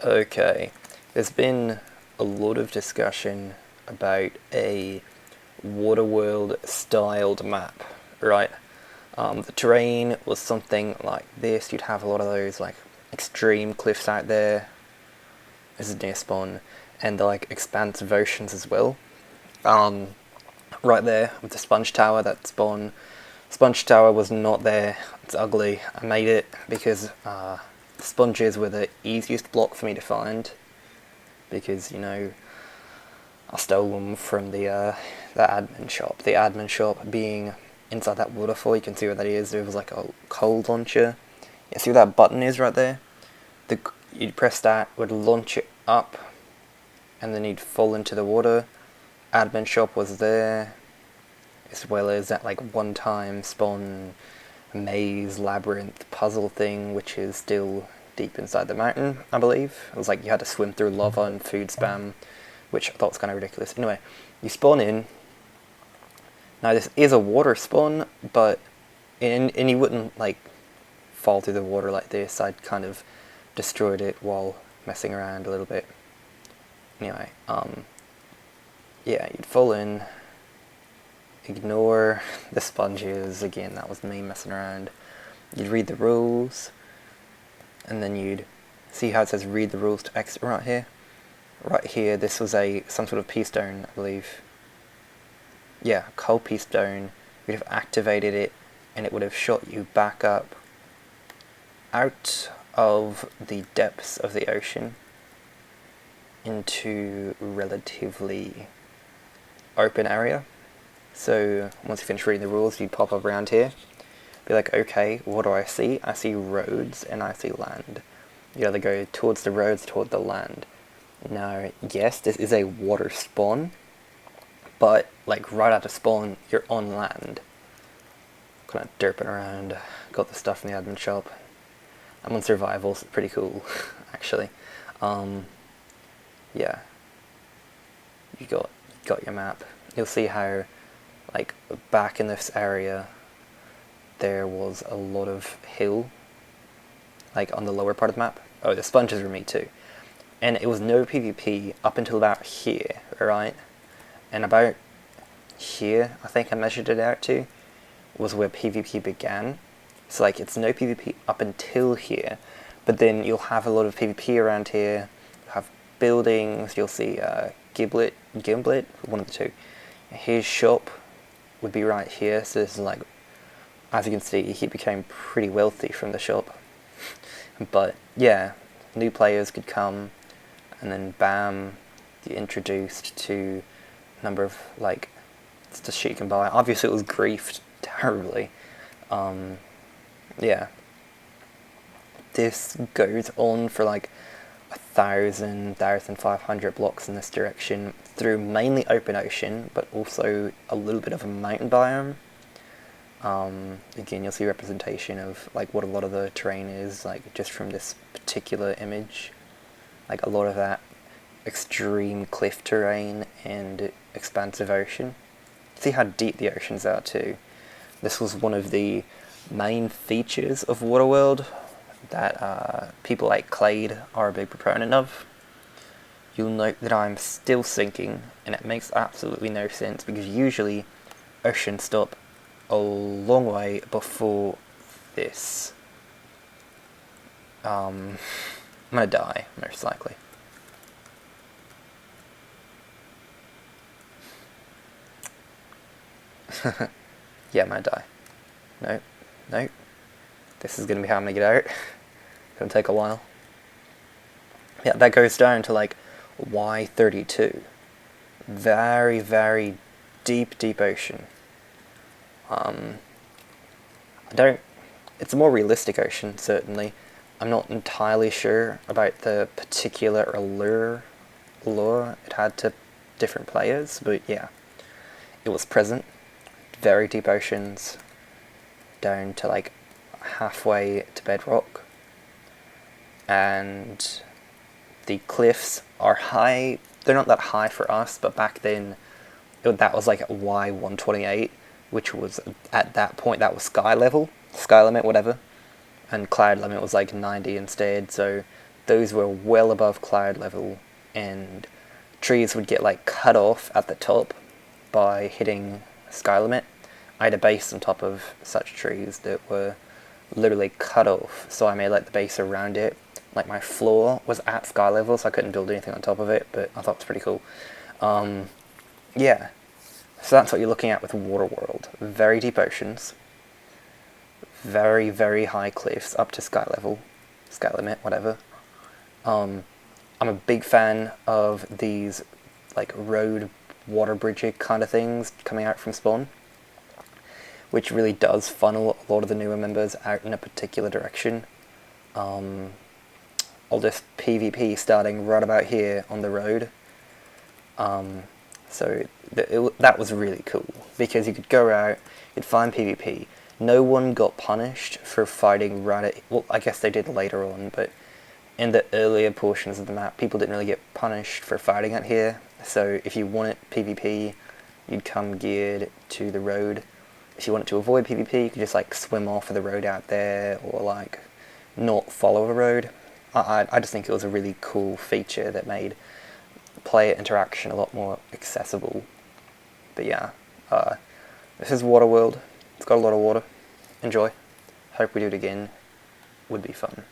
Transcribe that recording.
Okay, there's been a lot of discussion about a Waterworld styled map, right? The terrain was something like this. You'd have a lot of those like extreme cliffs out there. This is near spawn, and the like expansive oceans as well. Um, right there with the sponge tower that spawn. Sponge tower was not there. It's ugly. I made it because sponges were the easiest block for me to find because I stole them from the admin shop. The admin shop being inside that waterfall, you can see where that is. There was like a cold launcher. Yeah, see where that button is right there? You'd press that, would launch it up, and then you'd fall into the water. Admin shop was there, as well as that like one-time spawn maze labyrinth puzzle thing, which is still deep inside the mountain, I believe. It was like you had to swim through lava and food spam, which I thought was kind of ridiculous. Anyway, you spawn in. Now this is a water spawn, but and you wouldn't like fall through the water like this. I'd kind of destroyed it while messing around a little bit. Anyway, yeah, you'd fall in, ignore the sponges, again, that was me messing around. You'd read the rules, and then you'd see how it says read the rules to exit right here? Right here, this was some sort of pea stone, I believe. Yeah, cold pea stone. You'd have activated it, and it would have shot you back up out of the depths of the ocean into relatively open area. So once you finish reading the rules, you'd pop up around here, be like, okay, what do I see? I see roads and I see land. You either go towards the roads, toward the land. Now, yes, this is a water spawn, but like right out of spawn, you're on land. Kind of derping around, got the stuff in the admin shop. I'm on survival, so it's pretty cool, actually. Yeah, you got your map. You'll see how, like, back in this area, there was a lot of hill, like on the lower part of the map. Oh, the sponges were me too. And it was no PvP up until about here, right? And about here, I think I measured it out to, was where PvP began. So like, it's no PvP up until here, but then you'll have a lot of PvP around here. You'll have buildings, you'll see Gimlet, one of the two. His shop would be right here, so this is like, as you can see, he became pretty wealthy from the shop. But yeah, new players could come, and then bam, you're introduced to a number of like stuff shit you can buy. Obviously it was griefed terribly. Yeah. This goes on for like 1,500 blocks in this direction through mainly open ocean, but also a little bit of a mountain biome. Again, you'll see representation of like what a lot of the terrain is, like just from this particular image. Like a lot of that extreme cliff terrain and expansive ocean. See how deep the oceans are too. This was one of the main features of Waterworld that people like Clade are a big proponent of. You'll note that I'm still sinking, and it makes absolutely no sense because usually oceans stop a long way before this. I'm gonna die, most likely. Yeah, I'm gonna die. No, no. This is gonna be how I'm gonna get out. Gonna take a while. Yeah, that goes down to like Y32. Very, very deep, deep ocean. It's a more realistic ocean, certainly. I'm not entirely sure about the particular allure it had to different players, but yeah, it was present. Very deep oceans, down to like halfway to bedrock, and the cliffs are high. They're not that high for us, but back then that was like Y128, which was at that point that was sky limit, whatever, and cloud limit was like 90 instead. So those were well above cloud level, and trees would get like cut off at the top by hitting sky limit. I had a base on top of such trees that were literally cut off, so I made like the base around it. Like my floor was at sky level, so I couldn't build anything on top of it, but I thought it was pretty cool. Yeah, so that's what you're looking at with Waterworld. Very deep oceans, very, very high cliffs up to sky level, sky limit, whatever. I'm a big fan of these like road water bridging kind of things coming out from spawn, which really does funnel a lot of the newer members out in a particular direction. I'll just PvP starting right about here on the road. So that was really cool, because you could go out, you'd find PvP. No one got punished for fighting right at... Well, I guess they did later on, but in the earlier portions of the map, people didn't really get punished for fighting out here. So if you wanted PvP, you'd come geared to the road. If you wanted to avoid PvP, you could just like swim off of the road out there, or like not follow the road. I just think it was a really cool feature that made player interaction a lot more accessible. But yeah, this is Waterworld. It's got a lot of water. Enjoy. Hope we do it again. Would be fun.